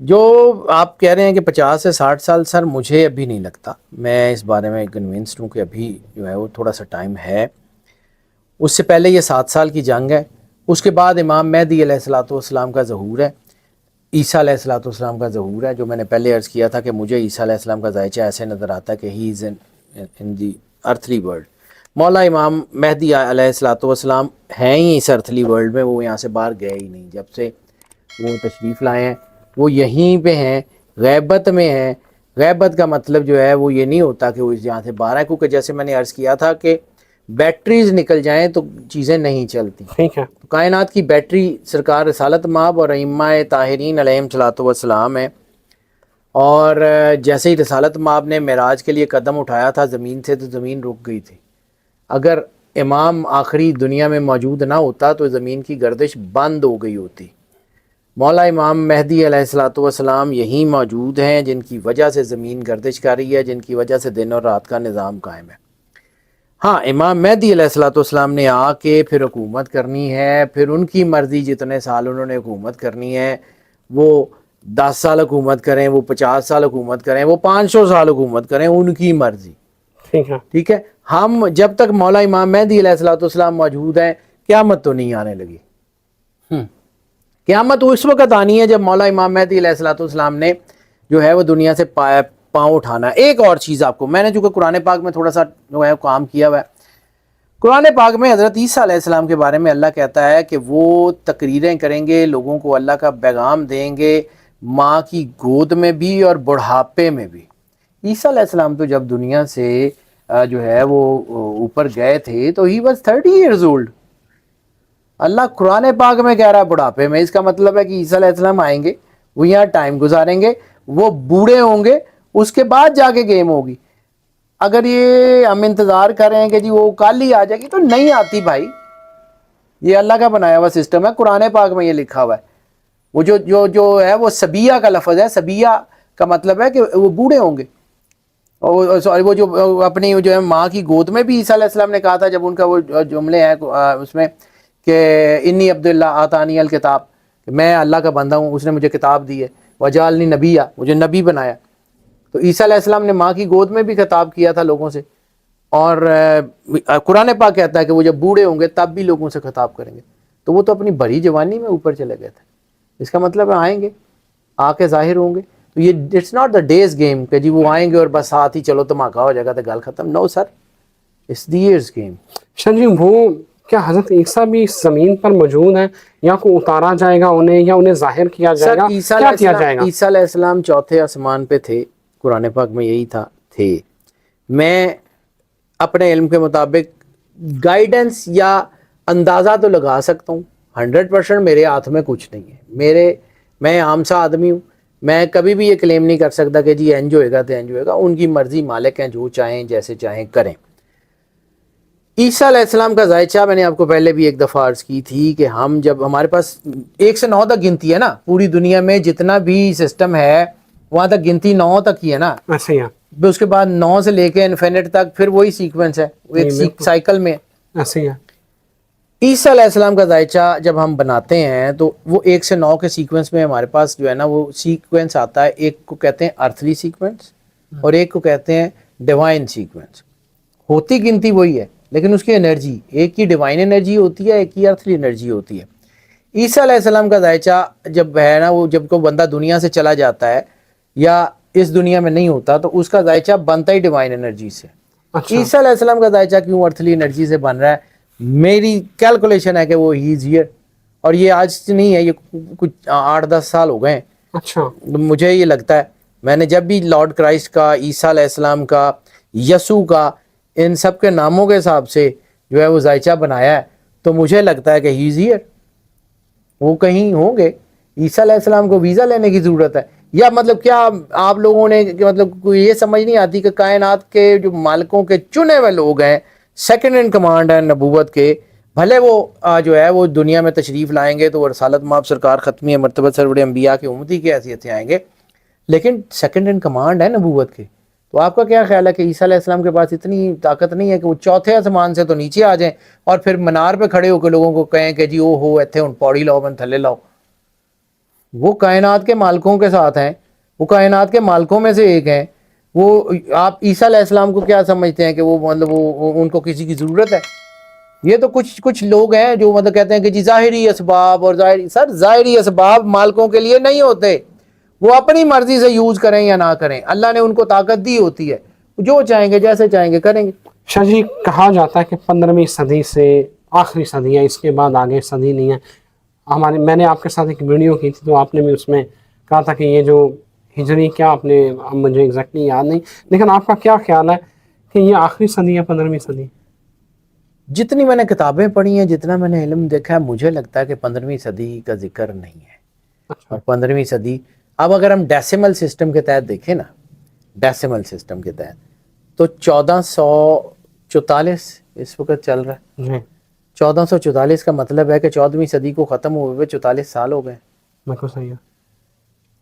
جو آپ کہہ رہے ہیں کہ 50 سے 60 سال، سر مجھے ابھی نہیں لگتا، میں اس بارے میں کنونسڈ ہوں کہ ابھی جو ہے وہ تھوڑا سا ٹائم ہے. اس سے پہلے یہ 7 سال کی جنگ ہے. اس کے بعد امام مہدی علیہ الصلوۃ والسلام کا ظہور ہے، عیسیٰ علیہ الصلوۃ والسلام کا ظہور ہے. جو میں نے پہلے عرض کیا تھا کہ مجھے عیسیٰ علیہ السلام کا ذائچہ ایسے نظر آتا ہے کہ ہی از ان دی ارتھلی ورلڈ. مولا امام مہدی علیہ الصلوۃ والسلام ہیں ہی اس ارتھلی ورلڈ میں، وہ یہاں سے باہر گئے ہی نہیں. جب سے وہ تشریف لائے ہیں وہ یہیں پہ ہیں، غیبت میں ہیں. غیبت کا مطلب جو ہے وہ یہ نہیں ہوتا کہ وہ یہاں سے باہر ہے، کیونکہ جیسے میں نے عرض کیا تھا کہ بیٹریز نکل جائیں تو چیزیں نہیں چلتی. ٹھیک ہے. تو کائنات کی بیٹری سرکار رسالت مآب اور ائمہ طاہرین علیہم الصلوۃ والسلام ہے. اور جیسے ہی رسالت مآب نے معراج کے لیے قدم اٹھایا تھا زمین سے، تو زمین رک گئی تھی. اگر امام آخری دنیا میں موجود نہ ہوتا تو زمین کی گردش بند ہو گئی ہوتی. مولا امام مہدی علیہ الصلوۃ والسلام یہیں موجود ہیں، جن کی وجہ سے زمین گردش کر رہی ہے، جن کی وجہ سے دن اور رات کا نظام قائم ہے. ہاں، امام مہدی علیہ الصلوۃ والسلام نے آ کے پھر حکومت کرنی ہے، پھر ان کی مرضی جتنے سال انہوں نے حکومت کرنی ہے، وہ 10 سال حکومت کریں، وہ 50 سال حکومت کریں، وہ 500 سال حکومت کریں، ان کی مرضی. ٹھیک ہے. ٹھیک ہے. ہم جب تک مولا امام مہدی علیہ الصلوۃ والسلام موجود ہیں قیامت تو نہیں آنے لگی. قیامت اس وقت آنی ہے جب مولا امام مہدی علیہ الصلوۃ والسلام نے جو ہے وہ دنیا سے پاؤں اٹھانا ہے. ایک اور چیز آپ کو میں نے جو کہ قرآن پاک میں تھوڑا سا جو ہے کام کیا ہوا ہے، قرآن پاک میں حضرت عیسیٰ علیہ السلام کے بارے میں اللہ کہتا ہے کہ وہ تقریریں کریں گے، لوگوں کو اللہ کا پیغام دیں گے، ماں کی گود میں بھی اور بڑھاپے میں بھی. عیسیٰ علیہ السلام تو جب دنیا سے جو ہے وہ اوپر گئے تھے تو ہی واز 30 ایئرز اولڈ. اللہ قرآن پاک میں کہہ رہا ہے بڑھاپے میں. اس کا مطلب ہے کہ عیسیٰ علیہ السلام آئیں گے، وہ یہاں ٹائم گزاریں گے، وہ بوڑھے ہوں گے، اس کے بعد جا کے گیم ہوگی. اگر یہ ہم انتظار کر رہے ہیں کہ جی وہ کل ہی آ جائے گی، تو نہیں آتی بھائی. یہ اللہ کا بنایا ہوا سسٹم ہے، قرآن پاک میں یہ لکھا ہوا ہے. وہ جو ہے وہ سبیہ کا لفظ ہے. سبیہ کا مطلب ہے کہ وہ بوڑھے ہوں گے. اور وہ جو اپنی جو ہے ماں کی گود میں بھی عیسیٰ علیہ السلام نے کہا تھا، جب ان کا وہ جملے ہیں اس میں کہ انی عبداللہ آتانی الکتاب، میں اللہ کا بندہ ہوں، اس نے مجھے کتاب دی ہے، وجعلنی نبیہ، مجھے نبی بنایا. تو عیسیٰ علیہ السلام نے ماں کی گود میں بھی خطاب کیا تھا لوگوں سے. اور قرآن پاک کہتا ہے کہ وہ جب بوڑھے ہوں گے تب بھی لوگوں سے خطاب کریں گے. تو وہ تو اپنی بڑی جوانی میں اوپر چلے گئے تھے. اس کا مطلب ہے آئیں گے، آ کے ظاہر ہوں گے. تو یہ it's not the day's game کہ جی وہ آئیں گے اور بس ساتھ ہی چلو دھماکہ ہو جائے گا تو گل ختم. نو سر، اٹس دی ایئرز گیم. شاہ جی، وہ کیا حضرت عیسیٰ بھی اس زمین پر موجود ہیں، یا کو اتارا جائے گا انہیں، یا انہیں ظاہر کیا جائے گا، کیا کیا جائے گا؟ عیسیٰ علیہ السلام چوتھے آسمان پہ تھے، قرآن پاک میں یہی تھے. میں اپنے علم کے مطابق گائیڈنس یا اندازہ تو لگا سکتا ہوں، 100% میرے ہاتھ میں کچھ نہیں ہے. میں عام سا آدمی ہوں، میں کبھی بھی یہ کلیم نہیں کر سکتا کہ جی انج ہوئے گا تو انج ہوئے گا. ان کی مرضی، مالک ہیں، جو چاہیں جیسے چاہیں کریں. عیسیٰ علیہ السلام کا ذائچہ میں نے آپ کو پہلے بھی ایک دفعہ عرض کی تھی کہ ہم جب ہمارے پاس 1 سے 9 تک گنتی ہے نا، پوری دنیا میں جتنا بھی سسٹم ہے وہاں تک گنتی 9 تک ہی ہے نا. ایسے ہی ہے. اس کے بعد 9 سے لے کے انفینٹ تک پھر وہی سیکوینس ہے، ایک سائیکل میں. ایسے ہی ہے. عیسیٰ علیہ السلام کا ذائچہ جب ہم بناتے ہیں تو وہ 1 سے 9 کے سیکوینس میں ہمارے پاس جو ہے نا وہ سیکوینس آتا ہے. ایک کو کہتے ہیں ارتھلی سیکوینس اور ایک کو کہتے ہیں ڈیوائن سیکوینس. ہوتی گنتی وہی ہے لیکن اس کی انرجی، ایک کی ڈیوائن انرجی ہوتی ہے، ایک کی ارتھلی انرجی ہوتی ہے. عیسیٰ علیہ السلام کا ذائچہ جب ہے نا، وہ جب کوئی بندہ دنیا سے چلا جاتا ہے یا اس دنیا میں نہیں ہوتا تو اس کا ذائچہ بنتا ہی ڈیوائن انرجی سے. عیسیٰ علیہ السلام کا ذائچہ کیوں ارتھلی انرجی سے بن رہا ہے؟ میری کیلکولیشن ہے کہ وہ ہی از ہیئر. اور یہ آج سے نہیں ہے، یہ کچھ 8-10 سال ہو گئے ہیں. اچھا. مجھے یہ لگتا ہے میں نے جب بھی لارڈ کرائسٹ کا، عیسیٰ علیہ السلام کا، یسوع کا، ان سب کے ناموں کے حساب سے جو ہے وہ ذائچہ بنایا ہے تو مجھے لگتا ہے کہ ہی از ہیئر. وہ کہیں ہوں گے. عیسیٰ علیہ السلام کو ویزا لینے کی ضرورت ہے؟ یا مطلب کیا آپ لوگوں نے مطلب یہ سمجھ نہیں آتی کہ کائنات کے جو مالکوں کے چنے ہوئے لوگ ہیں، سیکنڈ ان کمانڈ ہیں نبوت کے، بھلے وہ جو ہے وہ دنیا میں تشریف لائیں گے تو وہ رسالت مآب سرکار ختمی مرتبہ سرور انبیاء کے امتی کی حیثیت سے آئیں گے، لیکن سیکنڈ ان کمانڈ ہے نبوت کے. تو آپ کا کیا خیال ہے کہ عیسیٰ علیہ السلام کے پاس اتنی طاقت نہیں ہے کہ وہ چوتھے آسمان سے تو نیچے آ جائیں اور پھر منار پہ کھڑے ہو کے لوگوں کو کہیں کہ جی او ہو ایتھے ہن پوڑی لاؤ، من تھلے لاؤ؟ وہ کائنات کے مالکوں کے ساتھ ہیں, وہ کائنات کے مالکوں میں سے ایک ہیں. وہ آپ عیسیٰ علیہ السلام کو کیا سمجھتے ہیں کہ وہ مطلب وہ ان کو کسی کی ضرورت ہے؟ یہ تو کچھ لوگ ہیں جو مطلب کہتے ہیں کہ جی ظاہری اسباب اور ظاہری اسباب مالکوں کے لیے نہیں ہوتے, وہ اپنی مرضی سے یوز کریں یا نہ کریں, اللہ نے ان کو طاقت دی ہوتی ہے, جو چاہیں گے جیسے چاہیں گے کریں گے. شاہ جی کہا جاتا ہے کہ 15ویں صدی سے آخری صدی ہے, اس کے بعد آگے صدی نہیں ہے. میں نے آپ کے ساتھ ایک ویڈیو کی تھی تو آپ نے بھی اس میں کہا تھا کہ یہ جو ہجری کیا آپ نے مجھے ایگزیکٹلی یاد نہیں, لیکن آپ کا کیا خیال ہے کہ یہ آخری صدی ہے 15ویں صدی؟ جتنی میں نے کتابیں پڑھی ہیں, جتنا میں نے علم دیکھا ہے, مجھے لگتا ہے کہ 15ویں صدی کا ذکر نہیں ہے. اور 15ویں صدی اب اگر ہم ڈیسیمل سسٹم کے تحت دیکھیں نا, ڈیسیمل سسٹم کے تحت تو 1444 اس وقت چل رہا ہے. 1444 کا مطلب ہے کہ 14ویں صدی کو ختم ہوئے 44 سال ہو گئے. بالکل صحیح ہے.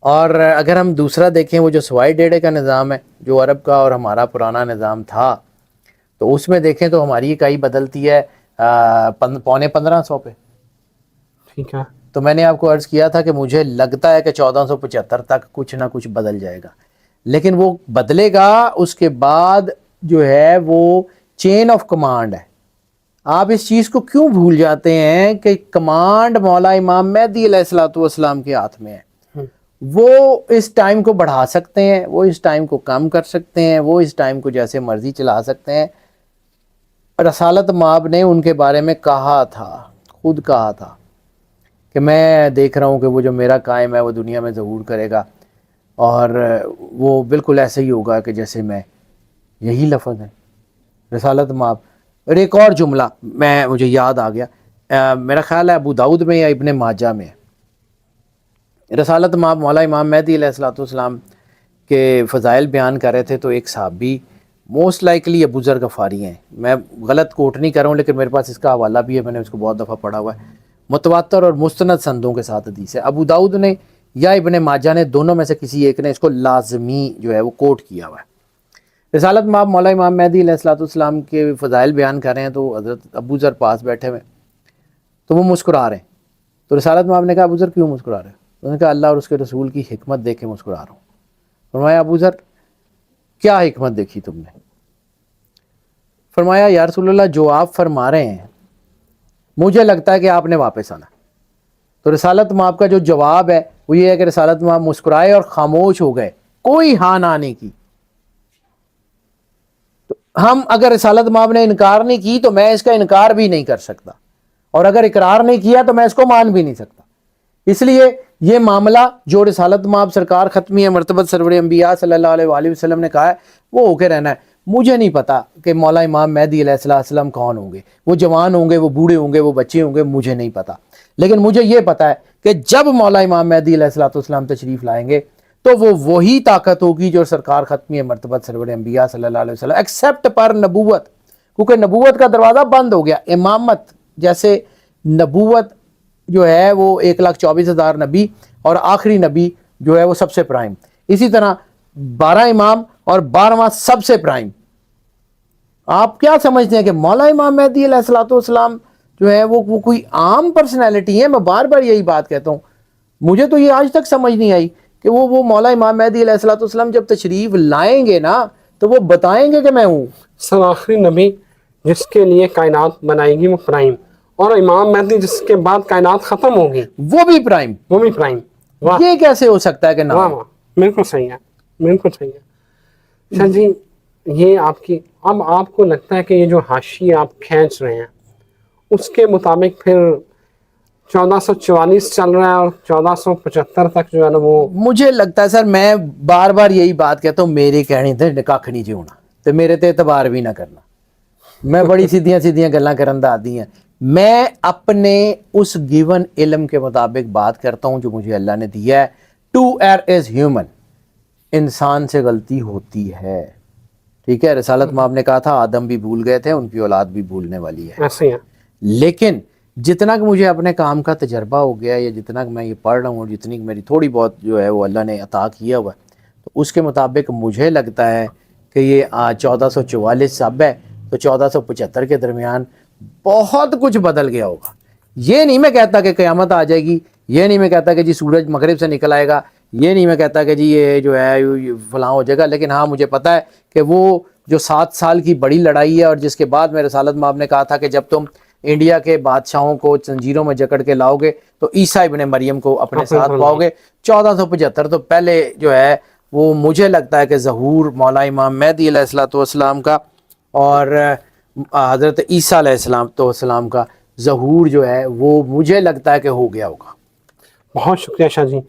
اور اگر ہم دوسرا دیکھیں, وہ جو سوائی ڈیڑے کا نظام ہے جو عرب کا اور ہمارا پرانا نظام تھا, تو اس میں دیکھیں تو ہماری اکائی بدلتی ہے 1550 پہ. ٹھیک ہے. تو میں نے آپ کو عرض کیا تھا کہ مجھے لگتا ہے کہ 1475 تک کچھ نہ کچھ بدل جائے گا, لیکن وہ بدلے گا اس کے بعد جو ہے وہ چین آف کمانڈ ہے. آپ اس چیز کو کیوں بھول جاتے ہیں کہ کمانڈ مولا امام مہدی علیہ الصلوۃ والسلام کے ہاتھ میں ہے. وہ اس ٹائم کو بڑھا سکتے ہیں, وہ اس ٹائم کو کم کر سکتے ہیں, وہ اس ٹائم کو جیسے مرضی چلا سکتے ہیں. رسالت مآب نے ان کے بارے میں کہا تھا, خود کہا تھا کہ میں دیکھ رہا ہوں کہ وہ جو میرا قائم ہے وہ دنیا میں ظہور کرے گا, اور وہ بالکل ایسے ہی ہوگا کہ جیسے میں. یہی لفظ ہے رسالت مآب. اور ایک اور جملہ مجھے یاد آ گیا, میرا خیال ہے ابو داؤد میں یا ابن ماجہ میں. رسالت مآب مولا امام مہدی علیہ الصلوۃ والسلام کے فضائل بیان کر رہے تھے, تو ایک صحابی موسٹ لائکلی ابو ذر غفاری ہیں, میں غلط کوٹ نہیں کر رہا ہوں لیکن میرے پاس اس کا حوالہ بھی ہے, میں نے اس کو بہت دفعہ پڑھا ہوا ہے, متواتر اور مستند سندوں کے ساتھ حدیث ہے. ابو داؤد نے یا ابن ماجہ نے, دونوں میں سے کسی ایک نے اس کو لازمی جو ہے وہ کوٹ کیا ہوا ہے. رسالت مآب مولا امام مہدی علیہ الصلوۃ والسلام کے فضائل بیان کر رہے ہیں, تو حضرت ابو ذر پاس بیٹھے ہوئے, تو وہ مسکرا رہے ہیں. تو رسالت مآب نے کہا ابو ذر کیوں مسکرا رہے ہیں؟ انہوں نے کہا اللہ اور اس کے رسول کی حکمت دیکھ کے مسکرا رہا ہوں. فرمایا ابو ذر کیا حکمت دیکھی تم نے؟ فرمایا یا رسول اللہ جو آپ فرما رہے ہیں مجھے لگتا ہے کہ آپ نے واپس آنا. تو رسالت مآب کا جو جواب ہے وہ یہ ہے کہ رسالت مآب مسکرائے اور خاموش ہو گئے, کوئی ہاں نہ نہیں کی. تو ہم اگر رسالت مآب نے انکار نہیں کی تو میں اس کا انکار بھی نہیں کر سکتا, اور اگر اقرار نہیں کیا تو میں اس کو مان بھی نہیں سکتا. اس لیے یہ معاملہ جو رسالت مآب سرکار ختمی مرتبت سرور انبیاء صلی اللہ علیہ وآلہ وسلم نے کہا ہے وہ ہو کے رہنا ہے. مجھے نہیں پتا کہ مولا امام مہدی علیہ السلام کون ہوں گے, وہ جوان ہوں گے, وہ بوڑھے ہوں گے, وہ بچے ہوں گے, مجھے نہیں پتا. لیکن مجھے یہ پتا ہے کہ جب مولا امام مہدی علیہ السلام تشریف لائیں گے تو وہ وہی طاقت ہوگی جو سرکار ختمی مرتبت سرور انبیاء صلی اللہ علیہ وسلم ایکسیپٹ پر نبوت, کیونکہ نبوت کا دروازہ بند ہو گیا. امامت جیسے نبوت جو ہے وہ 1,24,000 نبی اور آخری نبی جو ہے وہ سب سے پرائم, اسی طرح 12 امام اور 12واں سب سے پرائم. آپ کیا سمجھتے ہیں کہ مولا امام مہدی علیہ الصلوۃ والسلام جو ہے وہ کوئی عام پرسنالٹی ہے؟ میں بار بار یہی بات کہتا ہوں, مجھے تو یہ آج تک سمجھ نہیں آئی کہ وہ مولا امام مہدی علیہ الصلوۃ والسلام جب تشریف لائیں گے نا تو وہ بتائیں گے کہ میں ہوں. سر آخری نبی جس کے لیے کائنات بنائے گی وہ پرائم, اور امام مہدی جس کے بعد کائنات ختم ہوگی وہ بھی پرائم. وہ بھی پرائم. یہ کیسے ہو سکتا ہے کہ واہ واہ, بالکل صحیح ہے, بالکل صحیح ہے. شاہ جی یہ آپ کی, اب آپ کو لگتا ہے کہ یہ جو حاشیے آپ کھینچ رہے ہیں اس کے مطابق پھر 1444 چل رہا ہے اور 1475 تک جو ہے نا وہ, مجھے لگتا ہے سر, میں بار بار یہی بات کہتا ہوں, میرے کہنے تے کھ نہیں جی ہونا تو میرے تے اعتبار بھی نہ کرنا. میں بڑی سیدھیاں گلاں کرن دا عادی ہیں. میں اپنے اس گیون علم کے مطابق بات کرتا ہوں جو مجھے اللہ نے دیا ہے. ٹو ایئر از ہیومن, انسان سے غلطی ہوتی ہے, ٹھیک ہے. رسالت مآب نے کہا تھا آدم بھی بھول گئے تھے, ان کی اولاد بھی بھولنے والی ہے. ایسے ہیں. لیکن جتنا کہ مجھے اپنے کام کا تجربہ ہو گیا, یا جتنا کہ میں یہ پڑھ رہا ہوں, اور جتنی کہ میری تھوڑی بہت جو ہے وہ اللہ نے عطا کیا ہوا ہے, تو اس کے مطابق مجھے لگتا ہے کہ یہ 1444 سب ہے تو 1475 کے درمیان بہت کچھ بدل گیا ہوگا. یہ نہیں میں کہتا کہ قیامت آ جائے گی یہ نہیں میں کہتا کہ جی سورج مغرب سے نکل آئے گا، یہ نہیں میں کہتا کہ جی یہ جو ہے یہ فلاں ہو جائے گا، لیکن ہاں مجھے پتہ ہے کہ وہ جو 7 سال کی بڑی لڑائی ہے، اور جس کے بعد میں رسالت مآب نے کہا تھا کہ جب تم انڈیا کے بادشاہوں کو زنجیروں میں جکڑ کے لاؤ گے تو عیسیٰ ابن مریم کو اپنے ساتھ پاؤ گے۔ 1475 تو پہلے جو ہے وہ مجھے لگتا ہے کہ ظہور مولا امام مہدی علیہ السلام کا اور حضرت عیسیٰ علیہ السلام کا ظہور جو ہے وہ مجھے لگتا ہے کہ ہو گیا ہوگا۔ بہت شکریہ شاہ جی۔